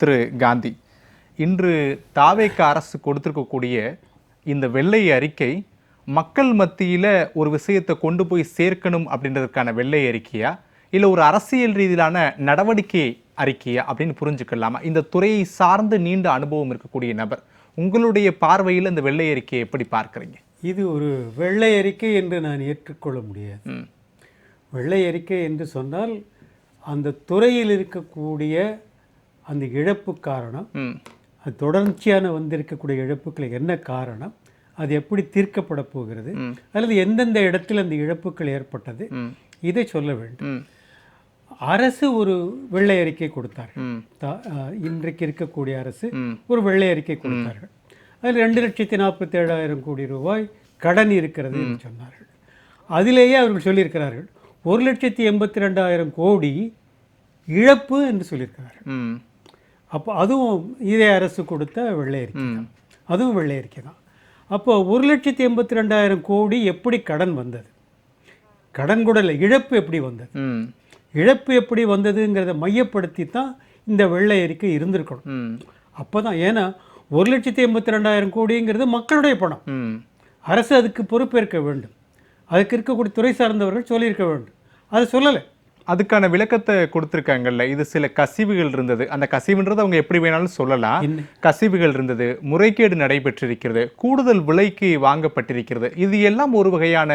திரு காந்தி, இன்று தாவேக அரசு கொடுத்திருக்கக்கூடிய இந்த வெள்ளை அறிக்கை மக்கள் மத்தியில் ஒரு விஷயத்தை கொண்டு போய் சேர்க்கணும் அப்படின்றதுக்கான வெள்ளை அறிக்கையா, இல்லை ஒரு அரசியல் ரீதியிலான நடவடிக்கை அறிக்கையா அப்படின்னு புரிஞ்சுக்கலாமா? இந்த துறையை சார்ந்து நீண்ட அனுபவம் இருக்கக்கூடிய நபர், உங்களுடைய பார்வையில் இந்த வெள்ளை அறிக்கையை எப்படி பார்க்குறீங்க? இது ஒரு வெள்ளை அறிக்கை என்று நான் ஏற்றுக்கொள்ள முடியாது. வெள்ளை அறிக்கை என்று சொன்னால் அந்த துறையில் இருக்கக்கூடிய அந்த இழப்பு காரணம், அது தொடர்ச்சியான வந்திருக்கக்கூடிய இழப்புகள் என்ன காரணம், அது எப்படி தீர்க்கப்பட போகிறது, அல்லது எந்தெந்த இடத்தில் அந்த இழப்புகள் ஏற்பட்டது, இதை சொல்ல வேண்டும். அரசு ஒரு வெள்ளை அறிக்கை கொடுத்தார். இன்றைக்கு இருக்கக்கூடிய அரசு ஒரு வெள்ளை அறிக்கை கொடுத்தார்கள். அதில் 2,47,000 கோடி ரூபாய் கடன் இருக்கிறது என்று சொன்னார்கள். அதிலேயே அவர்கள் சொல்லியிருக்கிறார்கள் 1,82,000 கோடி இழப்பு என்று சொல்லியிருக்கிறார்கள். அப்போ அதுவும் இதே அரசு கொடுத்த வெள்ளை அறிக்கை தான், அதுவும் வெள்ளை அறிக்கை தான். அப்போ 1,82,000 கோடி எப்படி கடன் வந்தது, கடன் கூட இல்லை, இழப்பு எப்படி வந்தது, இழப்பு எப்படி வந்ததுங்கிறத மையப்படுத்தி தான் இந்த வெள்ளை அறிக்கை இருந்திருக்கணும். அப்போ தான், ஏன்னா 1,82,000 கோடிங்கிறது மக்களுடைய பணம், அரசு அதுக்கு பொறுப்பேற்க வேண்டும், அதுக்கு இருக்கக்கூடிய துறை சார்ந்தவர்கள் சொல்லியிருக்க வேண்டும். அது சொல்லலை. அதுக்கான விளக்கத்தை கொடுத்துருக்காங்கல்ல, இது சில கசிவுகள் இருந்தது, அந்த கசிவுன்றது அவங்க எப்படி வேணாலும் சொல்லலாம், கசிவுகள் இருந்தது, முறைகேடு நடைபெற்றிருக்கிறது, கூடுதல் விலைக்கு வாங்கப்பட்டிருக்கிறது, இது எல்லாம் ஒரு வகையான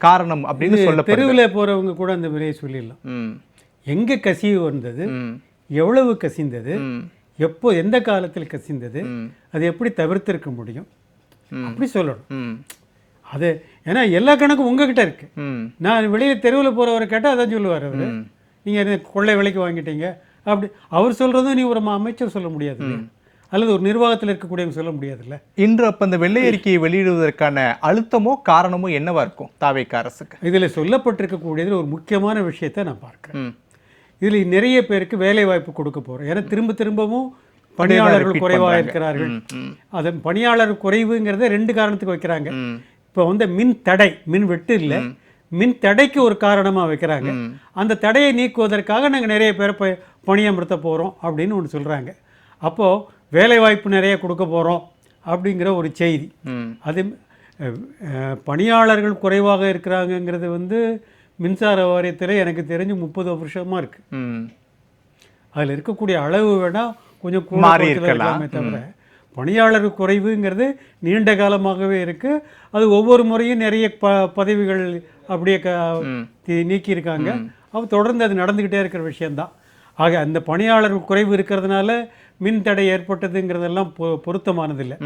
காரணம் அப்படின்னு சொல்ல. தெருவில் போகிறவங்க கூட அந்த விலையை சொல்லிடலாம். எங்கே கசிவு வந்தது, எவ்வளவு கசிந்தது, எப்போ எந்த காலத்தில் கசிந்தது, அது எப்படி தவிர்த்திருக்க முடியும், அப்படி சொல்லணும். அது ஏன்னா எல்லா கணக்கும் உங்ககிட்ட இருக்கு. நான் வெளியே தெருவில் போகிறவரை கேட்டால் அதான் சொல்லுவார் அவர், நீங்கள் கொள்ளை விலைக்கு வாங்கிட்டீங்க அப்படி அவர் சொல்கிறதும் நீ ஒரு அமைச்சர் சொல்ல முடியாது, அல்லது ஒரு நிர்வாகத்தில் இருக்கக்கூடியவங்க சொல்ல முடியாதுல்ல. இன்று அப்போ அந்த வெள்ளை அறிக்கையை வெளியிடுவதற்கான அழுத்தமோ காரணமோ என்னவா இருக்கும் தாவேக அரசுக்கு? இதில் சொல்லப்பட்டிருக்கக்கூடியதில் ஒரு முக்கியமான விஷயத்தை நான் பார்க்குறேன். இதில் நிறைய பேருக்கு வேலை வாய்ப்பு கொடுக்க போகிறோம். ஏன்னா திரும்பவும் பணியாளர்கள் குறைவாக இருக்கிறார்கள். அதன் பணியாளர் குறைவுங்கிறத 2 காரணத்துக்கு வைக்கிறாங்க. இப்போ மின் தடை, மின் வெட்டு இல்லை, மின் தடைக்கு ஒரு காரணமாக வைக்கிறாங்க. அந்த தடையை நீக்குவதற்காக நாங்கள் நிறைய பேரை பணியமர்த்த போகிறோம் அப்படின்னு ஒன்று சொல்கிறாங்க. அப்போது வேலை வாய்ப்பு நிறைய கொடுக்க போகிறோம் அப்படிங்கிற ஒரு செய்தி. அது பணியாளர்கள் குறைவாக இருக்கிறாங்கங்கிறது மின்சார வாரியத்தில் எனக்கு தெரிஞ்சு 30 வருஷமாக இருக்குது. அதில் இருக்கக்கூடிய அளவு வேணால் கொஞ்சம் கூடலாமே தவிர பணியாளர் குறைவுங்கிறது நீண்ட காலமாகவே இருக்குது. அது ஒவ்வொரு முறையும் நிறைய பதவிகள் அப்படியே நீக்கியிருக்காங்க. அப்போ தொடர்ந்து அது நடந்துக்கிட்டே இருக்கிற விஷயந்தான். ஆக அந்த பணியாளர் குறைவு இருக்கிறதுனால மின்தடை ஏற்பட்டதுங்கிறதெல்லாம் பொருத்தமானதில்லை.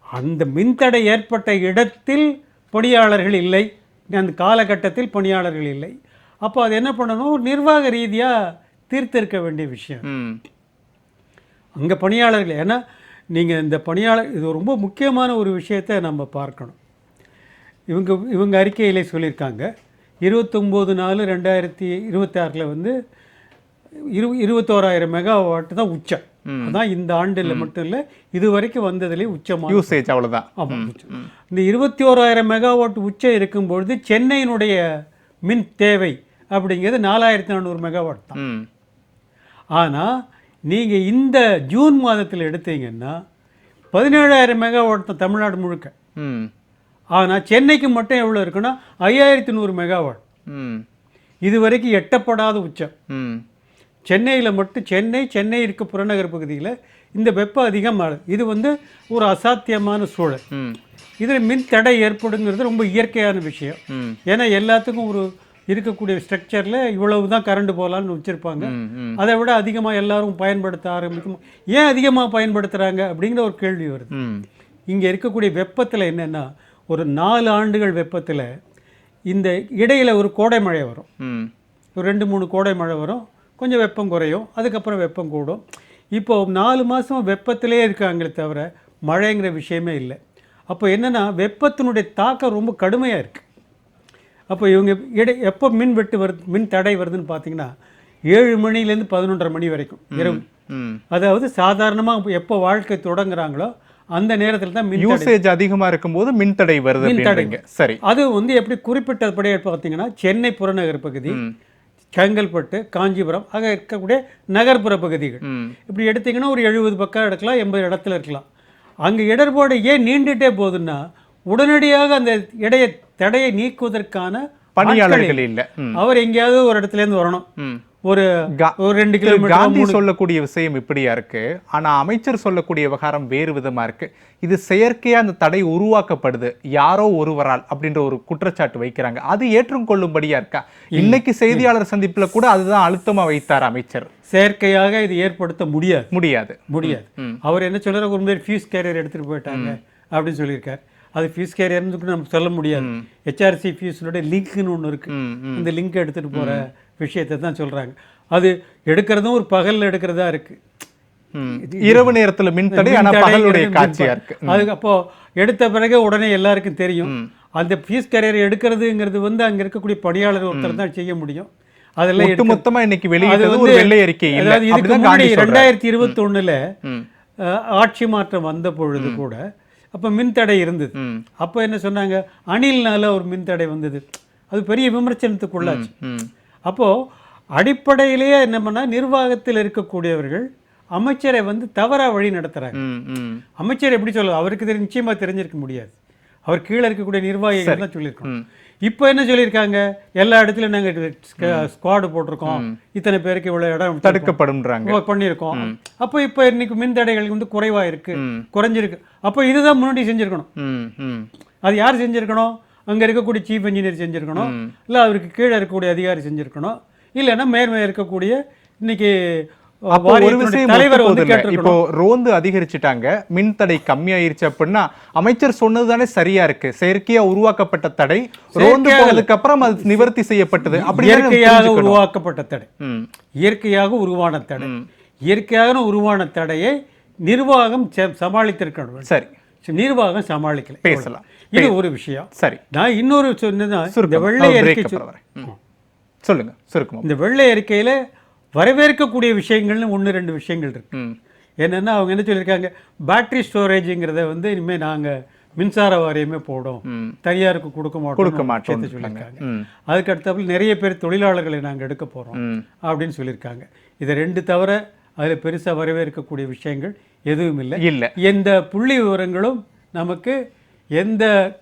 அந்த மின்தடை ஏற்பட்ட இடத்தில் பணியாளர்கள் இல்லை, அந்த காலகட்டத்தில் பணியாளர்கள் இல்லை. அப்போ அது என்ன பண்ணணும், நிர்வாக ரீதியாக தீர்த்திருக்க வேண்டிய விஷயம் அங்கே பணியாளர்கள். ஏன்னா நீங்கள் இந்த பணியாளர், இது ரொம்ப முக்கியமான ஒரு விஷயத்தை நம்ம பார்க்கணும். இவங்க அறிக்கையிலே சொல்லியிருக்காங்க 29/4/2026 21,000 மெகாவாட் தான் உச்சம். அதான் இந்த ஆண்டில் மட்டும் இல்லை, இது வரைக்கும் வந்ததுலேயே உச்சமாக யூசேஜ் அவ்வளோதான். ஆமாம், இந்த 21,000 மெகாவாட் உச்சம் இருக்கும்பொழுது சென்னையினுடைய மின் தேவை அப்படிங்கிறது 4,400 மெகாவாட் தான். ஆனால் நீங்கள் இந்த ஜூன் மாதத்தில் எடுத்தீங்கன்னா 17,000 மெகாவாட் தான் தமிழ்நாடு முழுக்க. ஆனால் சென்னைக்கு மட்டும் எவ்வளோ இருக்குன்னா 5,100 மெகாவாட். இது வரைக்கும் எட்டப்படாத உச்சம். சென்னையில் மட்டும் சென்னை இருக்க புறநகர் பகுதியில் இந்த வெப்பம் அதிகமாகுது. இது ஒரு அசாத்தியமான சூழல். இதில் மின் தடை ஏற்படுங்கிறது ரொம்ப இயற்கையான விஷயம். ஏன்னா எல்லாத்துக்கும் ஒரு இருக்கக்கூடிய ஸ்ட்ரக்சரில் இவ்வளவு தான் கரண்ட் போகலான்னு வச்சுருப்பாங்க. அதை விட அதிகமாக எல்லாரும் பயன்படுத்த ஆரம்பிக்கும். ஏன் அதிகமாக பயன்படுத்துகிறாங்க அப்படிங்கிற ஒரு கேள்வி வருது. இங்கே இருக்கக்கூடிய வெப்பத்தில் என்னென்னா, ஒரு 4 ஆண்டுகள் வெப்பத்தில் இந்த இடையில் ஒரு கோடை மழை வரும், ஒரு 2-3 கோடை மழை வரும், கொஞ்சம் வெப்பம் குறையும், அதுக்கப்புறம் வெப்பம் கூடும். இப்போது 4 மாதம் வெப்பத்திலே இருக்காங்களே தவிர மழைங்கிற விஷயமே இல்லை. அப்போ என்னென்னா வெப்பத்தினுடைய தாக்கம் ரொம்ப கடுமையாக இருக்குது. அப்போ இவங்க எப்போ மின் வெட்டு வருது, மின் தடை வருதுன்னு பார்த்தீங்கன்னா 7 மணிலேருந்து 11:30 மணி வரைக்கும் இரவு. அதாவது சாதாரணமாக எப்போ வாழ்க்கை தொடங்குறாங்களோ அந்த நேரத்தில் தான் மின் யூசேஜ் அதிகமாக இருக்கும்போது மின்தடை வருது. மின்தடைங்க சரி. அது எப்படி குறிப்பிட்டபடியே பார்த்தீங்கன்னா சென்னை புறநகர் பகுதி, செங்கல்பட்டு, காஞ்சிபுரம் ஆக இருக்கக்கூடிய நகர்ப்புற பகுதிகள். இப்படி எடுத்தீங்கன்னா ஒரு 70 பக்கம் எடுக்கலாம், 80 இடத்துல இருக்கலாம். அங்கே இடர்பாடு ஏன் நீண்டுட்டே போகுதுன்னா, உடனடியாக அந்த தடையை நீக்குவதற்கான பணியாளர்கள் இல்ல. அவர் எங்கேயாவது ஒரு இடத்துல இருந்து வரணும். ஒரு 2 கிலோமீட்டர். காந்தி சொல்லக்கூடிய விஷயம் இப்படியா இருக்கு, ஆனா அமைச்சர் சொல்லக்கூடிய விவகாரம் வேறு விதமா இருக்கு. இது செயற்கையா அந்த தடை உருவாக்கப்படுது யாரோ ஒருவரால் அப்படின்ற ஒரு குற்றச்சாட்டு வைக்கிறாங்க. அது ஏற்றுக்கொள்ளும்படியா இருக்கா? இன்னைக்கு செய்தியாளர் சந்திப்புல கூட அதுதான் அழுத்தமா வைத்தார் அமைச்சர். செயற்கையாக இது ஏற்படுத்த முடியாது. அவர் என்ன சொல்றாரு, ஒரு மாதிரி ஃபீஸ் கேரியர் எடுத்துட்டு போயிட்டாங்க அப்படின்னு சொல்லியிருக்காரு. அது ஃபீஸ் கேரியர்னு கூட நம்ம சொல்ல முடியாது. ஹெச்ஆர்சி ஃபீஸுடைய லிங்க்னு ஒன்று இருக்கு. அந்த லிங்க் எடுத்துட்டு போற விஷயத்தை தான் சொல்றாங்க. அது எடுக்கிறதும் ஒரு பகல்ல எடுக்கிறதா இருக்கு. இரவு நேரத்துல மின்தடை, ஆனா பகலுடைய காட்சியா இருக்கு. அதுக்கு அப்போ எடுத்த பிறகு உடனே எல்லாருக்கும் தெரியும். அந்த ஃபீஸ் கேரியர் எடுக்கிறதுங்கிறது வந்து அங்க இருக்கக்கூடிய பணியாளர் ஒருத்தர் தான் செய்ய முடியும். அதெல்லாம் ஒட்டுமொத்தமா இன்னைக்கு வெளியிட்டது ஒரு வெள்ளை அறிக்கை இல்ல. அதாவது இதுக்கு முன்னாடி 2021ல ஆட்சி மாற்றம் வந்த பொழுது கூட அப்ப மின்தடை இருந்தது. அப்ப என்ன சொன்னாங்க, அணில்னால ஒரு மின்தடை வந்தது. அது பெரிய விமர்சனத்துக்குள்ளாச்சு. அப்போ அடிப்படையிலேயே என்ன பண்ணா, நிர்வாகத்தில் இருக்கக்கூடியவர்கள் அமைச்சரை வந்து தவறா வழி நடத்துறாங்க. அமைச்சர் எப்படி சொல்ல, அவருக்கு நிச்சயமா தெரிஞ்சிருக்க முடியாது. அவர் கீழே இருக்கக்கூடிய நிர்வாகிகள் தான் சொல்லியிருக்கோம். இப்போ என்ன சொல்லியிருக்காங்க, எல்லா இடத்துலையும் நாங்கள் ஸ்குவாடு போட்டிருக்கோம், இத்தனை பேருக்கு இவ்வளோ இடம் தடுக்கப்படும் பண்ணியிருக்கோம். அப்போ இப்போ இன்னைக்கு மின்தடைகள் வந்து குறைவாக இருக்கு, குறைஞ்சிருக்கு. அப்போ இதுதான் முன்னாடி செஞ்சுருக்கணும். அது யார் செஞ்சுருக்கணும்? அங்கே இருக்கக்கூடிய சீஃப் இன்ஜினியர் செஞ்சுருக்கணும், இல்லை அவருக்கு கீழே இருக்கக்கூடிய அதிகாரி செஞ்சுருக்கணும், இல்லைன்னா மேன்மையாக இருக்கக்கூடிய இன்னைக்கு ஒரு விஷயம். இப்போ ரோந்து அதிகரிச்சுட்டாங்க, மின்தடை கம்மியாயிருச்சு அப்படின்னா அமைச்சர் சொன்னதுதானே சரியா இருக்கு. செயற்கையா உருவாக்கப்பட்ட தடை ரோந்து போனதுக்கு அப்புறம் அது நிவர்த்தி செய்யப்பட்டது. அப்படி இயற்கையாக உருவாக்கப்பட்ட தடை, இயற்கையாக உருவான தடை, இயற்கையாக உருவான தடையை நிர்வாகம் சமாளித்திருக்கணும். சரி, நிர்வாகம் சமாளிக்கல, பேசலாம். இது ஒரு விஷயம். சரி, நான் இன்னொரு சொன்னதான் இந்த வெள்ளை அறிக்கை சொல்லுங்க சுருக்கமா. இந்த வெள்ளை அறிக்கையில வரவேற்கக்கூடிய விஷயங்கள்னு 1-2 விஷயங்கள் இருக்கு. என்னன்னா, அவங்க என்ன சொல்லியிருக்காங்க, பேட்டரி ஸ்டோரேஜுங்கிறத வந்து இனிமேல் நாங்கள் மின்சார வாரியமே போடும், தனியாருக்கு கொடுக்க மாட்டோம் சொல்லியிருக்காங்க. அதுக்கு அடுத்தப்ப நிறைய பேர் தொழிலாளர்களை நாங்கள் எடுக்க போகிறோம் அப்படின்னு சொல்லியிருக்காங்க. இதை 2 தவிர அதில் பெருசாக வரவேற்கக்கூடிய விஷயங்கள் எதுவும் இல்லை. எந்த புள்ளி விவரங்களும் நமக்கு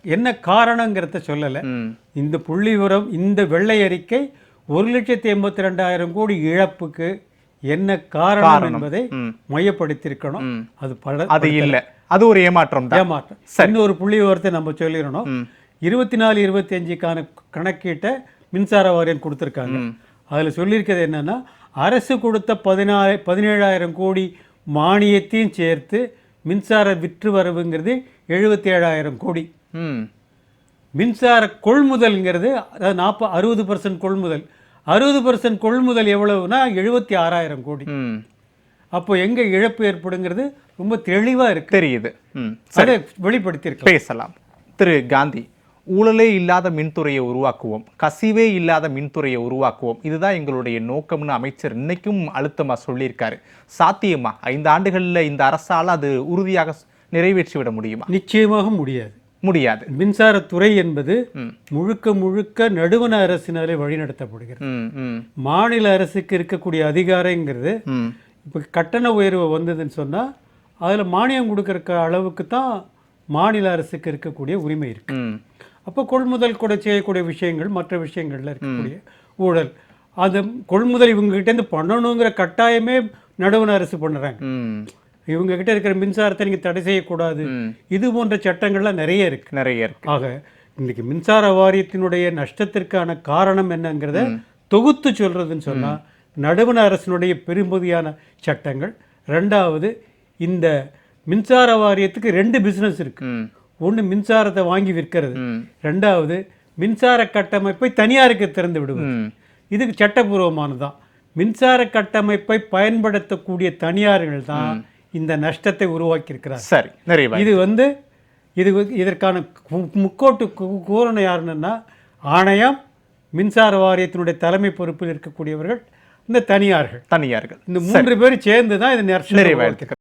என்ன காரணங்கிறத சொல்லலை. இந்த புள்ளி விவரம், இந்த வெள்ளை அறிக்கை 1,82,000 கோடி இழப்புக்கு என்ன காரணம் என்பதை மையப்படுத்தியிருக்கணும். அது இல்ல, அது ஒரு ஏமாற்றம். இன்னொரு புள்ளி விவரத்தை நம்ம சொல்லிடணும். 24-25க்கான கணக்கீட்டை மின்சார வாரியம் கொடுத்துருக்காங்க. அதில் சொல்லியிருக்கிறது என்னன்னா, அரசு கொடுத்த 17,000 கோடி மானியத்தையும் சேர்த்து மின்சார விற்று வரவுங்கிறது 77,000 கோடி. மின்சார கொள்முதல்ங்கிறது 60% கொள்முதல். 60% கொள்முதல் எவ்வளவுனா 76,000 கோடி. அப்போ எங்க இழப்பு ஏற்படுங்கிறது ரொம்ப தெளிவா இருக்கு, தெரியுது. அதை வெளிப்படுத்தியிருக்க பேசலாம். திரு காந்தி, ஊழலே இல்லாத மின்துறையை உருவாக்குவோம், கசிவே இல்லாத மின்துறையை உருவாக்குவோம், இதுதான் எங்களுடைய நோக்கம்னு அமைச்சர் இன்னைக்கும் அழுத்தமா சொல்லியிருக்காரு. சாத்தியமா 5 ஆண்டுகள்ல இந்த அரசால அது உறுதியாக நிறைவேற்றி விட முடியுமா? நிச்சயமாக முடியாது. மின்சாரத்துறை என்பது முழுக்க நடுவண அரசினாலே வழிநடத்தப்படுகிறது. மாநில அரசுக்கு இருக்கக்கூடிய அதிகாரங்கிறது இப்போ கட்டண உயர்வு வந்ததுன்னு சொன்னா அதுல மானியம் கொடுக்கற அளவுக்கு தான் மாநில அரசுக்கு இருக்கக்கூடிய உரிமை இருக்கு. அப்போ கொள்முதல் கூட செய்யக்கூடிய விஷயங்கள், மற்ற விஷயங்கள்ல இருக்கக்கூடிய ஊழல், அந்த கொள்முதல் இவங்க கிட்ட இருந்து பண்ணணுங்கிற கட்டாயமே நடுவண அரசு பண்ணுறாங்க. இவங்க கிட்ட இருக்கிற மின்சாரத்தை நீங்க தடை செய்யக்கூடாது, இது போன்ற சட்டங்கள்லாம் நிறைய இருக்கு. ஆக இன்னைக்கு மின்சார வாரியத்தினுடைய நஷ்டத்திற்கான காரணம் என்னங்கிறத தொகுத்து சொல்றதுன்னு சொன்னா நடுவண அரசினுடைய பெரும்பகுதியான சட்டங்கள். 2வது, இந்த மின்சார வாரியத்துக்கு 2 பிசினஸ் இருக்கு. ஒன்று மின்சாரத்தை வாங்கி விற்கிறது, 2வது மின்சார கட்டமைப்பை தனியாருக்கு திறந்து விடுவது. இதுக்கு சட்டபூர்வமானதான். மின்சார கட்டமைப்பை பயன்படுத்தக்கூடிய தனியார்கள் தான் இந்த நஷ்டத்தை உருவாக்கி இருக்கிறார். சரி, இது வந்து இதற்கான முக்கோட்டு கூறணும் யாருன்னா ஆணையம், மின்சார வாரியத்தினுடைய தலைமை பொறுப்பில் இருக்கக்கூடியவர்கள், இந்த தனியார்கள். இந்த 3 பேரும் சேர்ந்து தான் இது நிறைவேற்ற